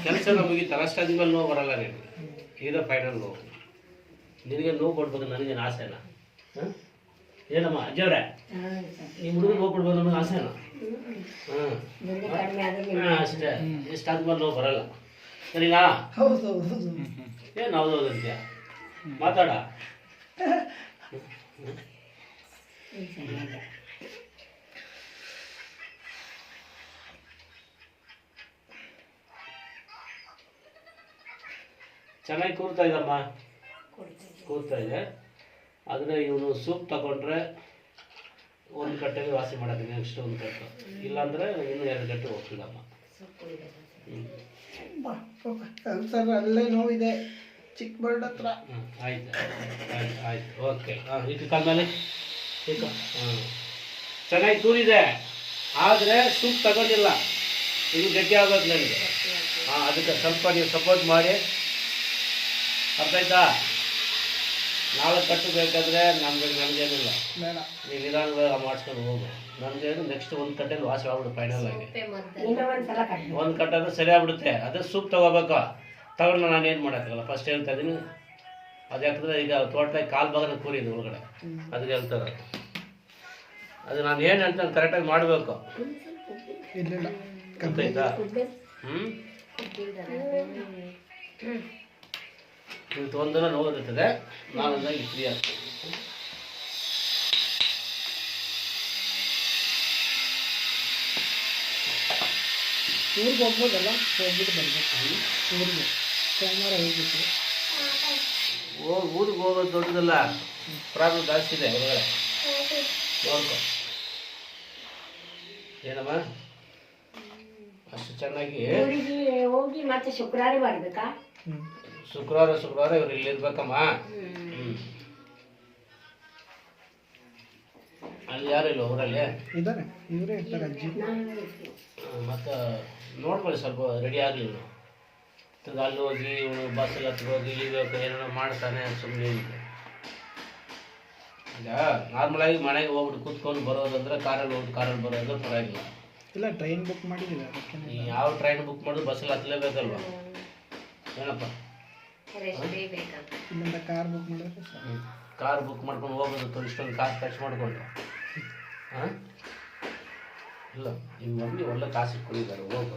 ಕೆಲಸ ಮುಗಿತಲ್ಲ ಅಷ್ಟಾದ್ಮೇಲೆ ನೋವು ಬರಲ್ಲ ನಿನಗೆ. ಇದೇ ಫೈನಲ್ ನೋವು. ನಿನಗೆ ನೋವು ಕೊಡ್ಬೇಕು, ನನಗೇನು ಆಸೆನ? ಏನಮ್ಮ ಅಜ್ಜವ್ರೆ, ನಿಮ್ಮ ಹುಡುಗ ನೋವು ಕೊಡ್ಬೇಕು ನಮಗೆ ಆಸೆನ? ಅಷ್ಟೇ. ಇಷ್ಟಾದ್ಮೇಲೆ ನೋವು ಬರಲ್ಲ, ಸರಿನಾ? ಏನು ಹೌದೌದು ಅಂತೀಯ? ಮಾತಾಡ. ಚೆನ್ನಾಗಿ ಕೂರ್ತಾ ಇದಮ್ಮ, ಕೂರ್ತಾ ಇದೆ. ಆದರೆ ಇವನು ಸೂಪ್ ತಗೊಂಡ್ರೆ ಒಂದು ಕಟ್ಟೆಗೆ ವಾಸಿ ಮಾಡೋದು, ನೆಕ್ಸ್ಟ್ ಒಂದು ಕಟ್ಟು, ಇಲ್ಲಾಂದರೆ ಇನ್ನೂ 2 ಕಟ್ಟು ಹೋಗ್ತಿದ್ದಮ್ಮ. ಸರ್ ಅಲ್ಲೇ ನೋವಿದೆ, ಚಿಕ್ಕ ಬರ್ಡ್ ಹತ್ರ. ಆಯ್ತು ಆಯ್ತು ಆಯ್ತು, ಓಕೆ. ಇಟ್ಟು ಕಾಲ ಮೇಲೆ ಇಟ್ಟು. ಚೆನ್ನಾಗಿ ಕೂರಿದೆ, ಆದರೆ ಸೂಪ್ ತಗೊಂಡಿಲ್ಲ. ಇದು ಗಟ್ಟಿ ಆಗೋದು ನನಗೆ. ಅದಕ್ಕೆ ಸ್ವಲ್ಪ ನೀವು ಸಪೋರ್ಟ್ ಮಾಡಿ, ಅರ್ಥ ಆಯ್ತಾ? 4 ಕಟ್ಟು ಬೇಕಾದರೆ ನನಗೇನಿಲ್ಲ, ನೀವು ನಿಧಾನವಾಗಿ ಮಾಡಿಸ್ಕೊಂಡು ಹೋಗು. ನನಗೇನು ನೆಕ್ಸ್ಟ್ ಒಂದು ಕಟ್ಟೆಯಲ್ಲಿ ವಾಸಿ ಆಗ್ಬಿಡು ಫೈನಲ್ ಆಗಿ. ಒಂದು ಕಟ್ಟಾದ್ರೆ ಸರಿ ಆಗ್ಬಿಡುತ್ತೆ. ಅದೇ ಸೂಪ್ ತೊಗೋಬೇಕು. ತಗೊಂಡು ನಾನು ಏನು ಮಾಡೋಕ್ಕಾಗಲ್ಲ, ಫಸ್ಟ್ ಹೇಳ್ತಾ ಇದ್ದೀನಿ. ಅದು ಯಾಕಂದರೆ ಈಗ ತೋಟದಾಗ ಕಾಲು ಭಾಗನ ಕೂರಿದ್ದು ಒಳಗಡೆ, ಅದಕ್ಕೆ ಹೇಳ್ತಾರೆ. ಅದು ನಾನು ಏನು ಹೇಳ್ತಾನೆ ಕರೆಕ್ಟಾಗಿ ಮಾಡಬೇಕು, ಗೊತ್ತಾಯ್ತಾ? ಇವತ್ತು ಒಂದಿನ ನೋವಿರ್ತದೆ, ನಾನೊಂದಾಗಿ ಫ್ರೀ ಆಗ್ತೀನಿ. ಊರಿಗೆ ಹೋಗ್ಬೋದಲ್ಲ, ಹೋಗ್ಬಿಟ್ಟು ಬರ್ಬೇಕು. ಊರಿಗೆ ಸೋಮವಾರ ಹೋಗ್ಬಿಟ್ಟು ಊರಿಗೆ ಹೋಗೋದು ದೊಡ್ಡದಲ್ಲ, ಪ್ರಾಬ್ಲಮ್ ಜಾಸ್ತಿ ಇದೆ ಹೊರಗಡೆ. ನೋಡ್ಕೊ ಏನಮ್ಮ, ಅಷ್ಟು ಚೆನ್ನಾಗಿ ಹೋಗಿ ಮತ್ತೆ ಶುಕ್ರವಾರ ಬರ್ಬೇಕಾ? ಶುಕ್ರವಾರ ಇವ್ರು ಇಲ್ಲಿ ಇರ್ಬೇಕಮ್ಮ. ಅಲ್ಲಿ ಯಾರು ಇಲ್ಲ ಊರಲ್ಲಿ ಇದ್ದಾರೆ, ಇವರೇ ಇರ್ತಾರೆ ಅಜ್ಜಿ. ಮತ್ತು ನೋಡ್ಕೊಳ್ಳಿ, ಸ್ವಲ್ಪ ರೆಡಿ ಆಗಲಿ. ಅಲ್ಲಿ ಹೋಗಿ ಇವನು ಬಸ್ಸಲ್ಲಿ ಹತ್ರ ಹೋಗಿ ಇಳಿಬೇಕು, ಏನೇನೋ ಮಾಡ್ತಾನೆ, ಸುಮ್ಮನೆ ಈಗ ನಾರ್ಮಲಾಗಿ ಮನೆಗೆ ಹೋಗ್ಬಿಟ್ಟು ಕೂತ್ಕೊಂಡು ಬರೋದಂದ್ರೆ ಕಾರಲ್ಲಿ ಹೋಗಿ ಕಾರಲ್ಲಿ ಬರೋದು ಪರವಾಗಿಲ್ಲ. ಇಲ್ಲ, ಟ್ರೈನ್ ಬುಕ್ ಮಾಡಿದ್ದೀವಿ ಅದಕ್ಕೆ. ಯಾವ ಟ್ರೈನ್ ಬುಕ್ ಮಾಡೋದು, ಬಸ್ಸಲ್ಲಿ ಹತ್ತಲೇಬೇಕಲ್ವ? ಏನಪ್ಪ, ಇಲ್ಲಿಂದ ಕಾರ್ ಬುಕ್ ಮಾಡಿದ್ರೆ ಕಾರ್ ಬುಕ್ ಮಾಡ್ಕೊಂಡು ಹೋಗೋದು, ಇಷ್ಟೊಂದು ಕಾಸು ಖರ್ಚು ಮಾಡಿಕೊಂಡು. ಹಾಂ, ಇಲ್ಲ ನಿಮ್ಮ ಮಮ್ಮಿ ಒಳ್ಳೆ ಕಾಸು ಇಟ್ಕೊಂಡಿದ್ದಾರೆ, ಹೋಗು.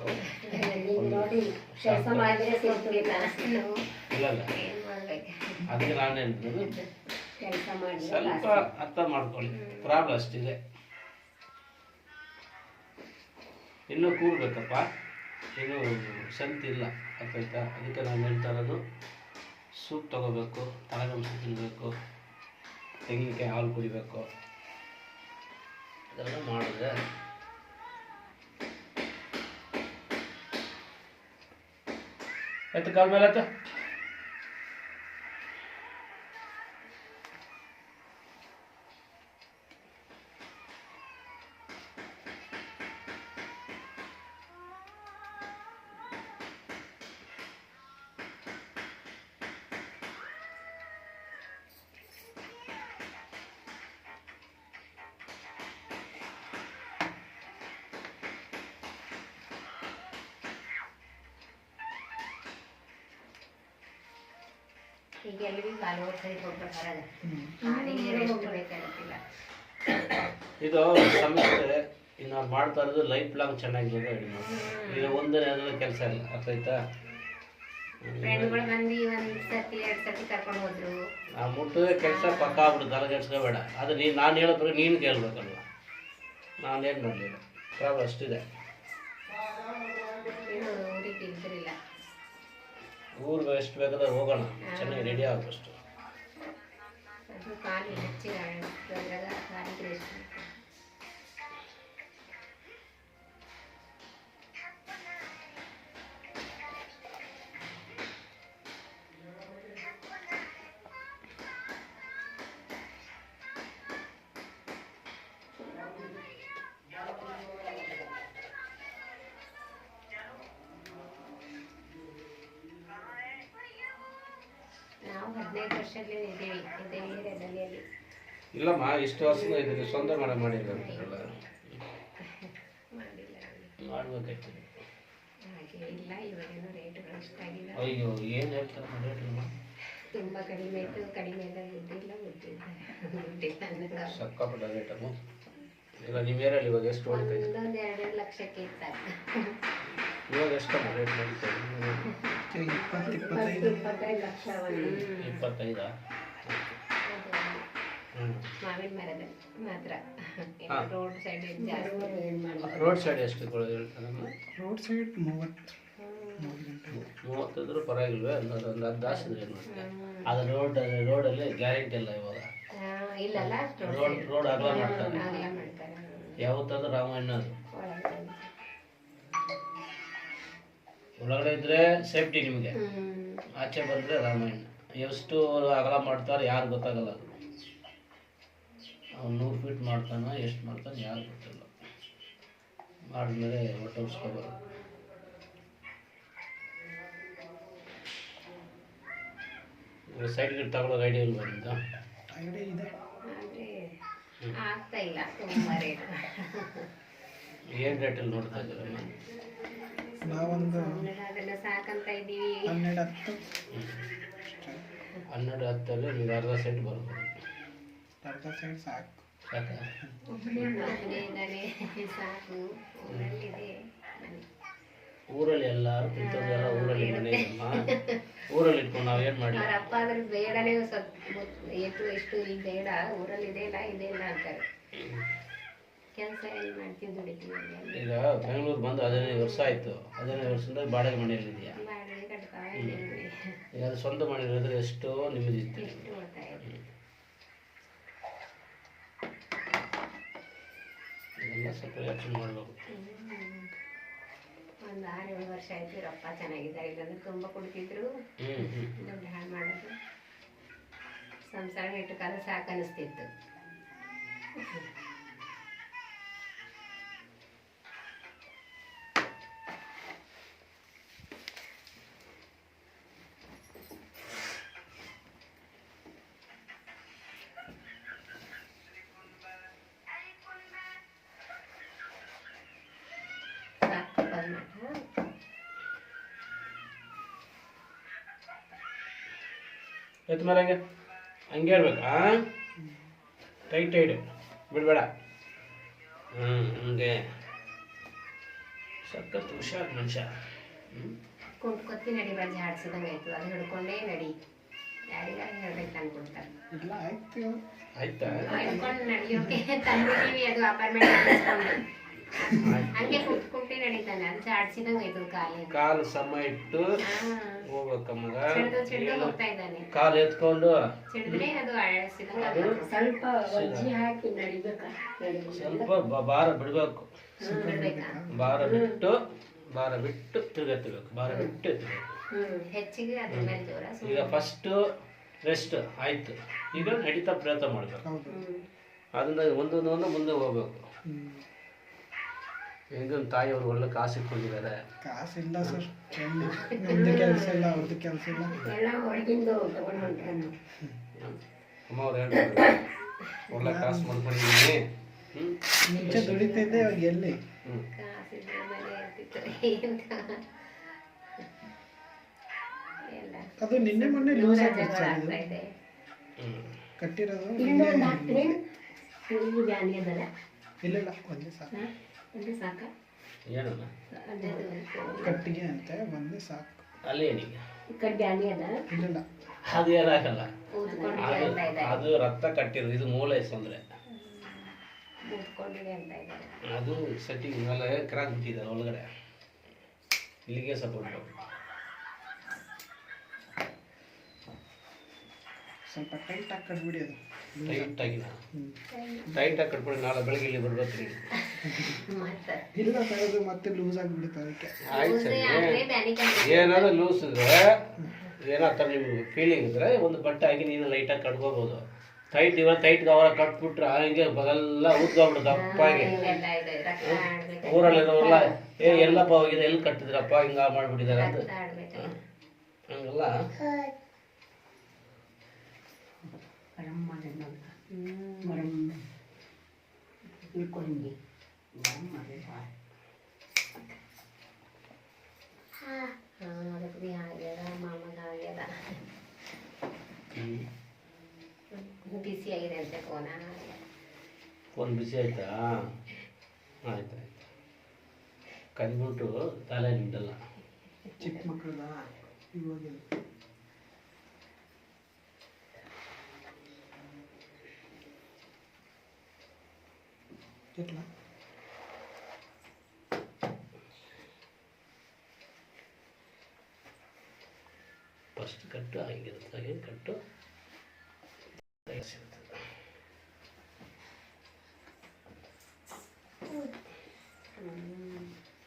ಇಲ್ಲ ಅದಕ್ಕೆ ನಾನು ಹೇಳ್ತೀನಿ, ಸ್ವಲ್ಪ ಅರ್ಥ ಮಾಡ್ಕೊಳ್ಳಿ. ಪ್ರಾಬ್ಲಮ್ ಅಷ್ಟಿದೆ, ಇನ್ನೂ ಕೂರ್ಬೇಕಪ್ಪ, ಇನ್ನೂ ಸಂತಿ ಇಲ್ಲ, ಅರ್ಥಾಯ್ತಾ? ಅದಕ್ಕೆ ನಾನು ಹೇಳ್ತಾ ಇರೋದು, ಸೂಪ್ ತೊಗೋಬೇಕು, ತಲೆಗಂಸ ತಿನ್ನಬೇಕು, ತೆಂಗಿನಕಾಯಿ ಹಾಲು ಕುಡಿಬೇಕು, ಅದೆಲ್ಲ ಮಾಡಿದ್ರೆ ಆಯ್ತು. ಕಾಲ ಮೇಲೆ ಆಯ್ತು. ಈಗ ಎಲ್ಲರಿಗೂ ಕಾಲು ಸರಿ ಕೊಡ್ಬೇಕಾದ್ರೆ ಹಾಡಿಗೆ ರೆಸ್ಟ್ ಬೇಕಾಗಿಲ್ಲ. ಇದು ಸಮಸ್ಯೆ ಇನ್ನು ಮಾಡ್ತಾ ಇರೋದು ಲೈಫ್ ಲಾಂಗ್ ಚೆನ್ನಾಗಿರೋದು ಈಗ ಒಂದನೇ ಅದರಲ್ಲಿ ಕೆಲಸ ಇಲ್ಲ, ಅರ್ಥ ಆಯ್ತಾ? ಫ್ರೆಂಡ್ಗಳು ಬಂದು ಒಂದು ಸರ್ತಿ 2 ಸರ್ತಿ ಕರ್ಕೊಂಡು ಹೋದ್ರು. ಆ ಮುಟ್ಟದೆ ಕೆಲಸ ಪಕ್ಕ ಆಗ್ಬಿಡು, ತಲೆಗೆಡ್ಸ್ಕೋಬೇಡ. ಅದು ನಾನು ಹೇಳೋದ್ರೆ ನೀನು ಕೇಳಬೇಕಲ್ವ, ನಾನೇನು ಮಾಡಲಿಲ್ಲ. ಪ್ರಾಬ್ಲಮ್ ಅಷ್ಟಿದೆ. ಊರಿಗೆ ಇದ್ರಿಲ್ಲ, ಊರಿಗೆ ಎಷ್ಟು ಬೇಕಾದ್ರೆ ಹೋಗೋಣ, ಚೆನ್ನಾಗಿ ರೆಡಿ ಆಗೋಷ್ಟು. ಅದು ಕಾಲು ಹೆಚ್ಚಿ ಕಾಲಿಗೆ ರೆಸ್ಟ್. ನಾವು 15 ವರ್ಷದಲ್ಲಿ ಇದ್ದೀವಿ ಇದೇ ಏರಿಯಾದಲ್ಲಿ. ಇಲ್ಲಮ್ಮ, ಇಷ್ಟು ವರ್ಷದ ಇದಕ್ಕೆ ಸ್ವಂತ ಮಾಡಿಲ್ಲ, ಮಾಡಿಲ್ಲ ಮಾಡ್ಬೇಕಾಗ್ತದೆ. ಹಾಗೆ ಎಷ್ಟಾಗಿದೆ ಅಯ್ಯೋ ಏನು ಹೇಳ್ತಾರೆ ರೇಟ್ ತುಂಬ ಕಡಿಮೆ ಇತ್ತು, ಕಡಿಮೆ ಇದ್ದಿಲ್ಲ ಗೊತ್ತಿಲ್ಲ ಸಕ್ಕಾಪಟ್ಟ ರೇಟನ್ನು. ಈಗ ನಿಮ್ಮ ಏರಿಯಲ್ಲಿ ಇವಾಗ ಎಷ್ಟು ಹೊಡಿತಾ ಇದೆ? ಒಂದೊಂದು 2 ಲಕ್ಷಕ್ಕೆ ಇತ್ತು. ಇವಾಗ ಎಷ್ಟು ರೇಟ್ ನಡೀತಾ ಇದೆ? 25 ಲಕ್ಷ 25. ಮಾವಿನ ಮರದ ಮಾತ್ರ ರೋಡ್ ಸೈಡ್ ಜಾಸ್ತಿ. ರೋಡ್ ಸೈಡ್ ಎಷ್ಟು ಹೇಳ್ತಾರಮ್ಮ? Road side 30. 30 ಇದ್ರೂ ಪರವಾಗಿಲ್ವೇ? ಒಂದು 10 ಆಸಿದ್ರೆ ಏನು ಮಾಡ್ತಾರೆ? ಅದು ರೋಡಲ್ಲಿ ಗ್ಯಾರಂಟಿ ಇಲ್ಲ ಇವಾಗ. ಇಲ್ಲಲ್ಲ, ರೋಡ್ ಅಗಲ ಮಾಡ್ತಾರೆ. ಅಗಲ ಮಾಡ್ತಾರೆ. ಯಾವತ್ತಾದ್ರೂ ರಾಮಾಯಣ ಅದು ಒಳಗಡೆ. ಒಳಗಡೆ ಇದ್ರೆ ಸೇಫ್ಟಿ ನಿಮಗೆ, ಆಚೆ ಬಂದರೆ ರಾಮಾಯಣ. ಎಷ್ಟು ಅಗಲ ಮಾಡ್ತಾರೆ ಯಾರು ಗೊತ್ತಾಗಲ್ಲ. ಅದು ಅವ್ನು 100 ಫೀಟ್ ಮಾಡ್ತಾನೋ ಎಷ್ಟು ಮಾಡ್ತಾನೆ ಯಾರು ಗೊತ್ತಿಲ್ಲ. ಮಾಡಿದ್ಮೇಲೆ ಹೊಟ್ಟೋಗಿಸ್ಕೋಬಾರ್ದು. ಸೈಡ್ ಗಿಟ್ ತಗೊಳ್ಳೋ ಐಡಿಯಾ ಇಲ್ವಾ ನಿಮ್ದು? ಐಡಿಯಾ ಇದೆ, ಆದ್ರೆ ಆಗ್ತಾ ಇಲ್ಲ, ತುಂಬಾ ರೇಟ್. ಏನು ರೇಟಲ್ಲಿ ನೋಡ್ತಾ ಇದ್ದೀರಮ್ಮ? ನಾವೊಂದು ಅದೆಲ್ಲ ಸಾಕಂತ ಇದ್ದೀವಿ. 12-10. 12-10 ನಿಮ್ಗೆ ಅರ್ಧ ಸೆಟ್ ಬರ್ಬೋದು. ಅರ್ಧ ಸೈಡ್ ಸಾಕು. ಸಾಕಾ? ಒಬ್ಬನೇ ಇದ್ದಾನೆ, ಸಾಕು. ಊರಲ್ಲಿದೆ ಮನೆ. ಊರಲ್ಲಿ ಎಲ್ಲರೂ ಕುಂತವ್ರೆಲ್ಲ ಊರಲ್ಲಿ ಮನೆ ಇದೆಯಮ್ಮ. ಊರಲ್ಲಿ ಇಟ್ಕೊಂಡು ನಾವು ಏನು ಮಾಡಿ? ಅವ್ರ ಅಪ್ಪ ಅದ್ರ ಬೇಡನೇ ಎಷ್ಟು ಇಷ್ಟು ಈಗ ಬೇಡ, ಊರಲ್ಲಿ ಇದೆ ಇಲ್ಲ ಅಂತಾರೆ. ಕೆಲಸ ಏನು ಮಾಡ್ತೀವಿ, ದುಡಿತೀವಿ. ಈಗ ಬೆಂಗಳೂರು ಬಂದು 15 ವರ್ಷ ಆಯಿತು. 15 ವರ್ಷದಿಂದ ಬಾಡಿಗೆ ಮನೆಯಲ್ಲಿದೆಯಾ? ಬಾಡಿಗೆ ಕಟ್ತಾ ಇದ್ದೀವಿ. ಈಗ ಅದು ಸ್ವಂತ ಮನೆ ಇರೋದ್ರೆ ಎಷ್ಟೋ ನಿಮ್ಮದು ಇತ್ತು. ಎಷ್ಟು ಉಳಿತಾಯ ಇದೆ. ಇದೆಲ್ಲ ಸ್ವಲ್ಪ ಯೋಚನೆ ಮಾಡಬೇಕು. ಒಂದು 6-7 ವರ್ಷ ಆಯ್ತು. ಇವರಪ್ಪ ಚೆನ್ನಾಗಿದ್ದಾರೆ, ಇಲ್ಲಾಂದ್ರೆ ತುಂಬ ಕುಡ್ತಿದ್ರು, ದುಡ್ಡು ಹಾಳು ಮಾಡೋದು. ಸಂಸಾರ ಇಟ್ಟು ಕಾಲ ಸಾಕನ್ನಿಸ್ತಿತ್ತು. ಎತ್ತ ಮೇಲೆ ಹಂಗೆ ಹೇಳ್ಬೇಕಾ? ಟೈಟ್ ಬಿಡಬೇಡ. ಹಂಗೆ ಸಖತ್ ಹುಷಾರು ಮನುಷ್ಯ. ಕುಂಟ್ಕೊತ್ತಿ ನಡಿಬಾರ್ದು, ಜಾಡ್ಸಿದಂಗೆ ಆಯ್ತು. ಅದು ಹಿಡ್ಕೊಂಡೇ ನಡಿ, ಯಾರಿಗಾರು ಹೇಳ್ಬೇಕು ಅನ್ಕೊಳ್ತಾರೆ. ಇಲ್ಲ ಆಯ್ತು. ಆಯ್ತಾ? ಹಿಡ್ಕೊಂಡು ನಡಿಯೋಕೆ ತಂದಿದ್ದೀವಿ, ಅದು ಅಪಾರ್ಟ್ಮೆಂಟ್ ಹಂಗೆ ಕುಂಟ್ಕೊಂಡೇ ನಡೀತಾನೆ. ಅದು ಜಾಡ್ಸಿದಂಗೆ ಆಯ್ತು. ಕಾಲು ಸಮ ಇಟ್ಟು ಹೋಗ್ಬೇಕಮ್ಮಗ. ಸಿಡ್ದು ಹೋಗ್ತಾ ಇದ್ದಾನೆ. ಕಾಲು ಎತ್ಕೊಂಡು ಸಿಡಿದ್ರೆ ಅದು ಅಳಿಸಿದಂಗೆ ಸ್ವಲ್ಪ ಒಜ್ಜಿ ಹಾಕಿ ನಡಿಬೇಕಾ? ಸ್ವಲ್ಪ ಭಾರ ಬಿಡಬೇಕು. ಭಾರ ಬಿಟ್ಟು ತಿರುಗಬೇಕು. ಭಾರ ಬಿಟ್ಟು ಎತ್ತಬೇಕು. ಹೆಚ್ಚಿಗೆ ಅದ್ರ ಮೇಲೆ ಜೋರ. ಈಗ ಫಸ್ಟ್ ರೆಸ್ಟ್ ಆಯ್ತು, ಈಗ ನಡೀತಾ ಪ್ರಯತ್ನ ಮಾಡಬೇಕು. ಅದನ್ನ ಒಂದೊಂದು ಮುಂದೆ ಹೋಗ್ಬೇಕು. ಹೆಂಗನ್ ತಾಯಿಯವರು ಒಳ್ಳೆ ಕಾಸು ಇಟ್ಕೊಂಡಿದ್ದಾರೆ. ಕಾಸಿಲ್ಲ ಸರ್, ನಮ್ದು ಕೆಲಸ ಇಲ್ಲ, ಅವ್ರದ್ದು ಕೆಲಸ ಇಲ್ಲ. ಎಲ್ಲ ಹೊರಗಿಂದು ತಗೊಂಡು ಹೊಂಟಾನೆ. ಅಮ್ಮ ಅವ್ರು ಹೇಳ್ತಾರೆ ಒಳ್ಳೆ ಕಾಸು ಮಾಡ್ಕೊಂಡಿದ್ದೀನಿ. ಮುಂಚೆ ದುಡಿತಿದ್ದೆ, ಇವಾಗ ಎಲ್ಲಿ? ಕಾಸಿದ್ರೆ ಮನೆ ಇರ್ತಿತ್ತು ಎಲ್ಲ. ಅದು ನಿನ್ನೆ ಮೊನ್ನೆ ಲೂಸ್ ಆಗ್ತಾ ಆಗಿದೆ ಇದೆ. ಕಟ್ಟಿರೋದು. ಇಲ್ಲ ಒಂದೇ ಸಾಕು. ಒಂದೇ ಸಾಕ? ಏನಮ್ಮ ಕಟ್ಟಿಗೆ ಅಂತ ಒಂದೇ ಸಾಕು. ಅಲ್ಲಿ ಏನಿಗೆ ಕಡ್ಡಿ ಅಣಿ ಅದ? ಇಲ್ಲ ಅದು ಏನಾಗಲ್ಲ. ಅದು ರಕ್ತ ಕಟ್ಟಿರೋದು, ಇದು ಮೂಳೆ ತೊಂದರೆ. ಅದು ಸೆಟ್ಟಿಂಗ್ ಮೇಲೆ ಕ್ರಾಕ್ ಬಿಟ್ಟಿದ್ದಾರೆ ಒಳಗಡೆ, ಇಲ್ಲಿಗೆ ಸಪೋರ್ಟ್. ಸ್ವಲ್ಪ ಟೈಟ್ ಆಗಿ ಕಟ್ಬಿಡಿ. ಅದು ಟೈಟ್ ಆಗಿ ಕಟ್ಬಿಡಿ. ನಾಳೆ ಬೆಳಗ್ಗೆ ಇಲ್ಲಿ ಬರ್ಬೇಕು. ಇಲ್ಲ ಸರ್, ಅದು ಮತ್ತೆ ಲೂಸ್ ಆಗಿಬಿಡುತ್ತೆ. ಅದಕ್ಕೆ ಆಯ್ತು ಸರಿ. ಏನಾದ್ರು ಲೂಸ್ ಇದ್ರೆ ಏನೋ ಥರ ನಿಮ್ಗೆ ಫೀಲಿಂಗ್ ಇದ್ರೆ ಒಂದು ಬಟ್ಟೆ ಹಾಕಿ ನೀನು ಲೈಟಾಗಿ ಕಟ್ಕೋಬೋದು. ಟೈಟ್ ಟೈಟ್ಗೆ ಅವರ ಕಟ್ಬಿಟ್ರೆ ಹಂಗೆ ಬದೆಲ್ಲ ಊದ್ಕೊಂಡ್ಬಿಡುತ್ತೆ ಅಪ್ಪಾಗಿ. ಊರಲ್ಲಿರೋರೆಲ್ಲ ಎಲ್ಲಪ್ಪ ಹೋಗಿದೆ, ಎಲ್ಲಿ ಕಟ್ಟಿದ್ರಪ್ಪ ಹಿಂಗ ಮಾಡ್ಬಿಟ್ಟಿದ್ದಾರೆ ಅಂತ ಹಂಗಲ್ಲ. ಆಗಿದೆ ಅಂತೆ ಫೋನ. ಫೋನ್ ಬಿಸಿ ಆಯ್ತಾ? ಆಯ್ತು ಆಯ್ತು. ಕಂದ್ಬಿಟ್ಟು ತಲೆ ನಿಂದಲ್ಲ. ಚಿಕ್ಕ ಮಕ್ಕಳದ ಇವಾಗ ಎಟ್ಲ ಫಸ್ಟ್ ಕಟ್ಟು ಆಗಿರುತ್ತೆ ಕಟ್ಟು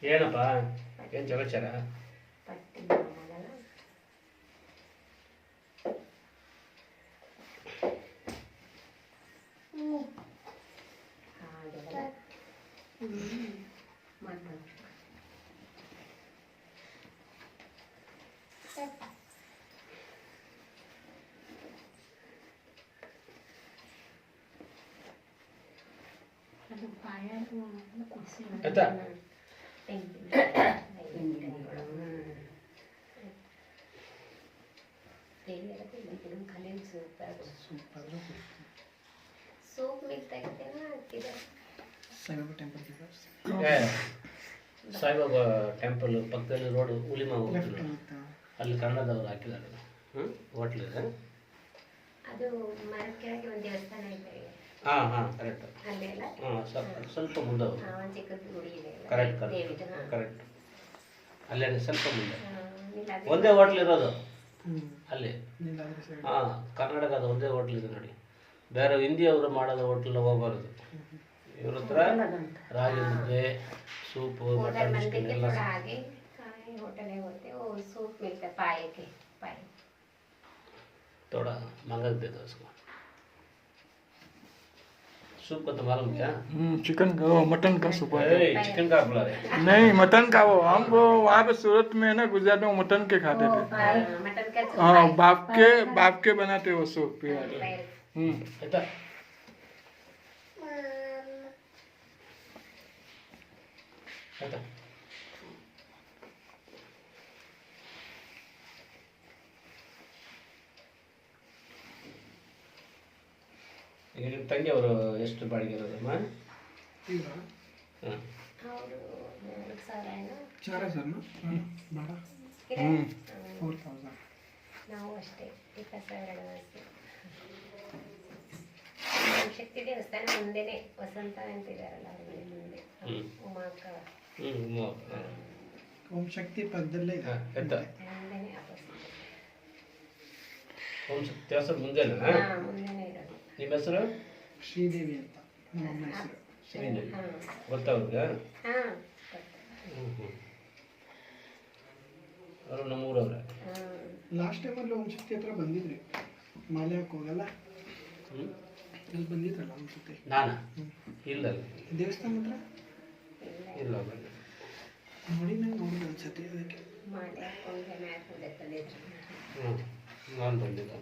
ಏನಪ್ಪ ಏನು ಸಮಾಚಾರ? ಪಟ್ಟಿ ಮಾಡಲ್ಲ. ಹಾಗೆಲ್ಲ ಮಾಡ್ಬೋದು. ಅದು ಪಾಯ ಕುಡಿಸಿ ಆಯ್ತಾ? ಸೂಪ್ ಮಿಕ್ಸ್ ತೆಗಿತೇನೆ ಹಾಕಿದೆ. ಸಾಯಿಬಾಬಾ ಟೆಂಪಲ್ ಸಾಯಿಬಾಬಾ ಟೆಂಪಲ್ ಪಕ್ಕದಲ್ಲಿ ರೋಡ್ ಹುಲಿಮಾ ಹೋಗ್ತಿಲ್ಲ, ಅಲ್ಲಿ ಕನ್ನಡದವ್ರು ಹಾಕಿದ್ದಾರೆ. ಹೋಟ್ಲಿದೆ ಅದು ಮರದ ಕೆಳಗೆ ಒಂದು ದೇವಸ್ಥಾನ ಇದೆ. ಹಾಂ ಹಾಂ ಕರೆಕ್ಟ್. ಅಲ್ಲೆಲ್ಲ ಸ್ವಲ್ಪ ಮುಂದೆ ಹೋಗಿ. ಒಂದು ಚಿಕ್ಕದು ಗುಡಿ ಇದೆ. ಕರೆಕ್ಟ್ ದೇವಿದು. ಕರೆಕ್ಟ್. ಅಲ್ಲೇ ಸ್ವಲ್ಪ ಮುಂದೆ ನೀಲಾದ್ರಿ ಒಂದೇ ಹೋಟ್ಲ್ ಇರೋದು ಅಲ್ಲಿ. ನೀಲಾದ್ರಿ ಸೈಡ್. ಹಾಂ ಕರ್ನಾಟಕದ ಒಂದೇ ಹೋಟ್ಲ್ ಇದೆ ನೋಡಿ. ಬೇರೆ ಹಿಂದಿ ಅವರು ಮಾಡೋದು ಹೋಟ್ಲ್ ಹೋಗ್ಬಾರ್ದು. ಇವ್ರ ಹತ್ರ ರಾಗಿ ಮುದ್ದೆ, ಸೂಪು, ಹೋಟೆಲ್ ಮಟನ್ ಮಂದಿಗೆ ಎಲ್ಲ ಕೂಡ ಹಾಗೆ ಹೋಟೆಲ್ಗೆ ಹೋಗ್ತೇವೆ. ಸೂಪ್ ಮಿಲ್ತೆ ಪಾಯಕ್ಕೆ ಪಾಯ थोड़ा महंगा दे दो उसको। सूप का तो मालूम क्या? चिकन का वो मटन का सूप है। चिकन का बुला रहे? नहीं मटन का वो हमको वहाँ पे सूरत में ना गुजरात में मटन के खाते थे। मटन का हाँ बाप के बनाते वो सूप यार। ऐसा ऐसा ಈಗ ನಿಮ್ಮ ತಂಗಿಯವರು ಎಷ್ಟು ಬಾಡಿಗೆ ಇರೋದಮ್ಮ? ಇವ್ರಾ? ಹಾಂ ಅವರು 4,000 ಏನೋ. 4,000 ಬೇಡ ಇದೆ. 4,000. ನಾವು ಅಷ್ಟೇ 20,000 ಅಷ್ಟೇ. ಶಕ್ತಿ ದೇವಸ್ಥಾನ ಮುಂದೆನೆ ವಸಂತ ಅಂತಿದಾರಲ್ಲ ಅವ್ರ ಮನೆ ಮುಂದೆ ಉಮಾಕ ಓಂ ಶಕ್ತಿ ಪಕ್ಕದಲ್ಲೇ ಇದೆ. ಎಂತ ಮುಂದೆನೆ ಆಪೋಸಿಟ್. ಓಂ ಶಕ್ತಿ ದೇವಸ್ಥಾನ ಮುಂದೆನಾ? ಮುಂದೆನೆ ಇರೋದು. ನಿಮ್ಮ ಹೆಸರು? ಶ್ರೀದೇವಿ ಅಂತ ನಮ್ಮ ಹೆಸರು. ಶ್ರೀದೇವಿ. ಗೊತ್ತಾ ಅವ್ರಿಗೆ? ಹಾಂ ಅವರು ನಮ್ಮೂರವ್ರೆ. ಲಾಸ್ಟ್ ಟೈಮಲ್ಲಿ ಓಂ ಶಕ್ತಿ ಹತ್ರ ಬಂದಿದ್ರಿ, ಮಾಲೆ ಹಾಕಿ ಹೋಗಲ್ಲ ಅಲ್ಲಿ ಬಂದಿದ್ರಲ್ಲ ಒಂದು ಸತಿ. ನಾನಾ? ಇಲ್ಲ ದೇವಸ್ಥಾನ ಹತ್ರ ಇಲ್ಲ ಬಂದೆ ನೋಡಿ ನಂಗೆ ನೋಡಿದ ಅನ್ಸತ್ತೆ ಅದಕ್ಕೆ. ಮಾಡಿ ಹಾಕೊಂಡು ಮ್ಯಾಕ್ ಮುಂದೆ ತಂದಿದ್ರು. ನಾನು ಬಂದಿದ್ದೆ.